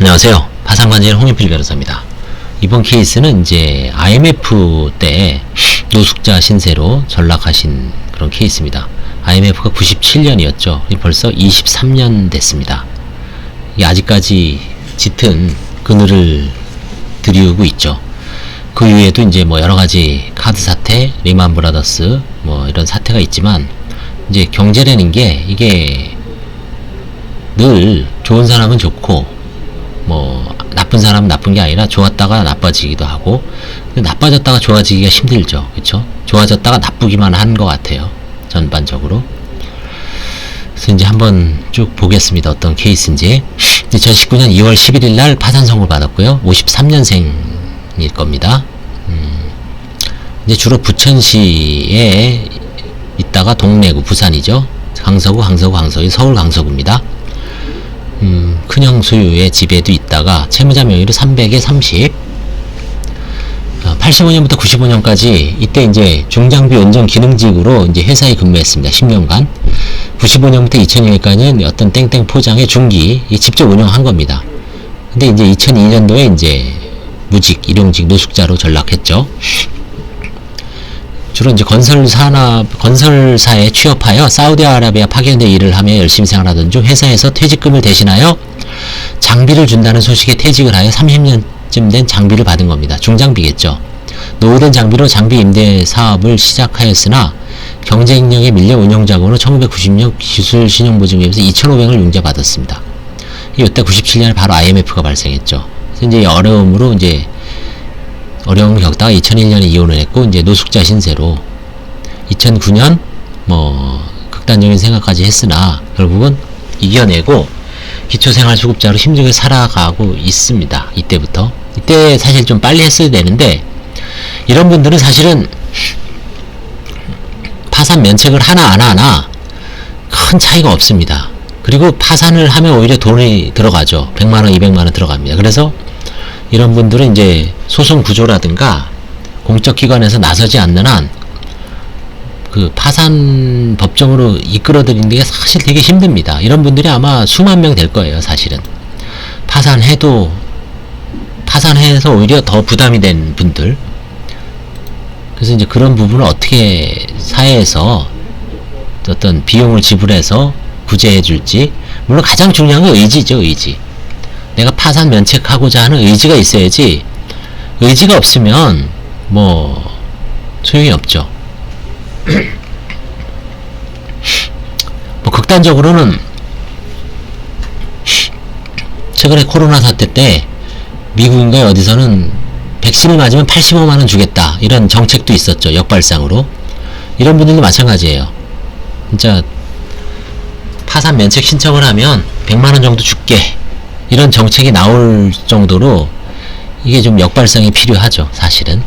안녕하세요. 파산관제일 홍익필 변호사입니다. 이번 케이스는 이제 IMF 때 노숙자 신세로 전락하신 그런 케이스입니다. IMF가 97년이었죠. 벌써 23년 됐습니다. 이게 아직까지 짙은 그늘을 들이우고 있죠. 그 이후에도 이제 뭐 여러가지 카드 사태, 리만 브라더스 뭐 이런 사태가 있지만, 이제 경제라는 게 이게 늘 좋은 사람은 좋고 뭐 나쁜 사람은 나쁜 게 아니라 좋았다가 나빠지기도 하고, 나빠졌다가 좋아지기가 힘들죠. 그쵸? 좋아졌다가 나쁘기만 한 것 같아요, 전반적으로. 그래서 이제 한번 쭉 보겠습니다. 어떤 케이스인지. 2019년 2월 11일 날 파산 선고를 받았고요. 53년생일 겁니다. 이제 주로 부천시에 있다가 동래구, 부산이죠. 강서구, 서울 강서구입니다. 큰형 소유의 집에도 있다가 채무자 명의로 300에 30. 85년부터 95년까지 이때 이제 중장비 원전 기능직으로 이제 회사에 근무했습니다. 10년간. 95년부터 2000년까지는 어떤 땡땡 포장의 중기 직접 운영한 겁니다. 근데 이제 2002년도에 이제 무직, 일용직, 노숙자로 전락했죠. 주로 이제 건설사에 취업하여 사우디아라비아 파견돼 일을 하며 열심히 생활하던 중 회사에서 퇴직금을 대신하여 장비를 준다는 소식에 퇴직을 하여 30년쯤 된 장비를 받은 겁니다. 중장비겠죠. 노후된 장비로 장비 임대 사업을 시작하였으나 경쟁력에 밀려 운영자금으로 1990년 기술신용보증금에서 2,500을 융자받았습니다. 이때 97년에 바로 IMF가 발생했죠. 그래서 이제 어려움으로 이제 어려움을 겪다가 2001년에 이혼을 했고, 이제 노숙자 신세로 2009년 뭐 극단적인 생각까지 했으나 결국은 이겨내고 기초생활수급자로 힘들게 살아가고 있습니다. 이때부터. 이때 사실 좀 빨리 했어야 되는데, 이런 분들은 사실은 파산 면책을 하나 안 하나 큰 차이가 없습니다. 그리고 파산을 하면 오히려 돈이 들어가죠. 100만원, 200만원 들어갑니다. 그래서 이런 분들은 이제 소송 구조라든가 공적 기관에서 나서지 않는 한 그 파산 법정으로 이끌어들이는 게 사실 되게 힘듭니다. 이런 분들이 아마 수만 명 될 거예요, 사실은. 파산해서 오히려 더 부담이 된 분들. 그래서 이제 그런 부분을 어떻게 사회에서 어떤 비용을 지불해서 구제해 줄지. 물론 가장 중요한 건 의지죠, 의지. 내가 파산 면책하고자 하는 의지가 있어야지, 의지가 없으면 뭐 소용이 없죠. 뭐 극단적으로는 최근에 코로나 사태 때 미국인가 어디서는 백신을 맞으면 85만원 주겠다, 이런 정책도 있었죠. 역발상으로. 이런 분들도 마찬가지예요. 진짜 파산 면책 신청을 하면 100만원 정도 줄게, 이런 정책이 나올 정도로 이게 좀 역발상이 필요하죠, 사실은.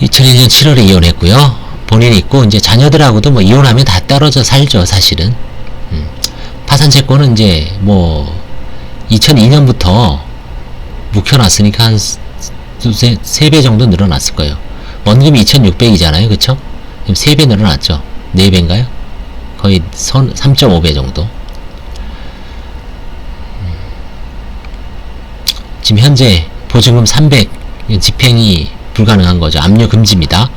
2001년 7월에 이혼했고요. 본인이 있고, 이제 자녀들하고도 뭐 이혼하면 다 떨어져 살죠, 사실은. 파산 채권은 이제 뭐 2002년부터 묵혀놨으니까 한 3배 정도 늘어났을 거예요. 원금이 2,600이잖아요, 그쵸? 그럼 3배 늘어났죠. 4배인가요? 거의 3.5배 정도. 지금 현재 보증금 300, 집행이 불가능한 거죠. 압류 금지입니다.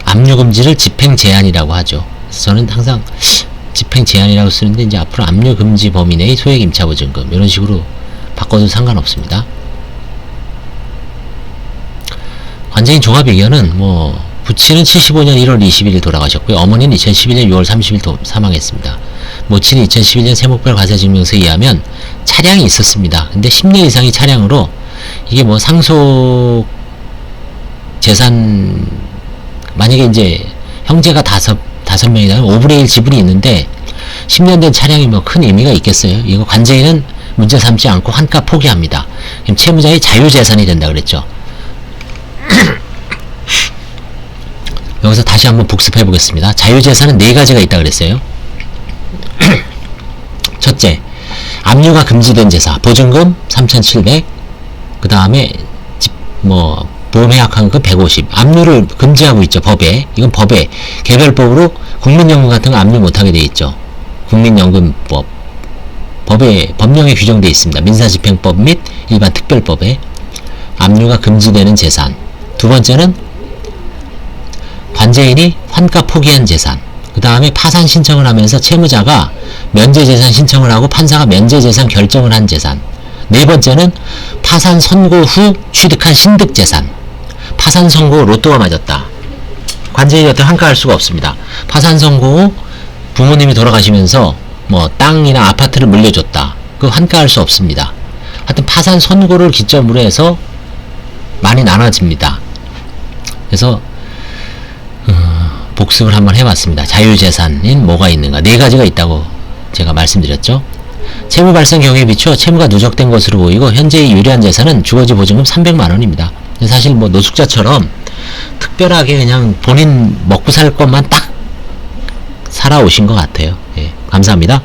압류 금지를 집행 제한이라고 하죠. 그래서 저는 항상 집행 제한이라고 쓰는데, 이제 앞으로 압류 금지 범위 내의 소액 임차 보증금, 이런 식으로 바꿔도 상관없습니다. 관제인 종합 의견은 뭐 부친은 75년 1월 20일 돌아가셨고요. 어머니는 2011년 6월 30일 사망했습니다. 모친은 2011년 세목별 과세증명서에 의하면 차량이 있었습니다. 근데 10년 이상의 차량으로 이게 뭐 상속 재산, 만약에 이제 형제가 다섯 명이라면 5분의 1 지분이 있는데 10년 된 차량이 뭐 큰 의미가 있겠어요? 이거 관제인은 문제 삼지 않고 환가 포기합니다. 그럼 채무자의 자유재산이 된다 그랬죠. 여기서 다시 한번 복습해 보겠습니다. 자유재산은 4가지가 있다 그랬어요. 첫째, 압류가 금지된 재산, 보증금 3,700, 그 다음에 보험해약환급 150. 압류를 금지하고 있죠, 법에. 이건 법에 개별법으로 국민연금 같은 거 압류 못하게 돼 있죠. 국민연금법 법령에 규정되어 있습니다. 민사집행법 및 일반 특별법에 압류가 금지되는 재산. 두 번째는 관제인이 환가 포기한 재산. 그 다음에 파산 신청을 하면서 채무자가 면제재산 신청을 하고 판사가 면제재산 결정을 한 재산. 네 번째는 파산 선고 후 취득한 신득재산. 파산 선고 후 로또가 맞았다. 관제인이 어떻게 환가할 수가 없습니다. 파산 선고 후 부모님이 돌아가시면서 뭐 땅이나 아파트를 물려줬다. 그거 환가할 수 없습니다. 하여튼 파산 선고를 기점으로 해서 많이 나눠집니다. 그래서 복습을 한번 해봤습니다. 자유재산인 뭐가 있는가. 네 가지가 있다고 제가 말씀드렸죠. 채무 발생 경우에 비추어 채무가 누적된 것으로 보이고 현재의 유리한 재산은 주거지 보증금 300만원입니다. 사실 뭐 노숙자처럼 특별하게 그냥 본인 먹고 살 것만 딱 살아오신 것 같아요. 예, 감사합니다.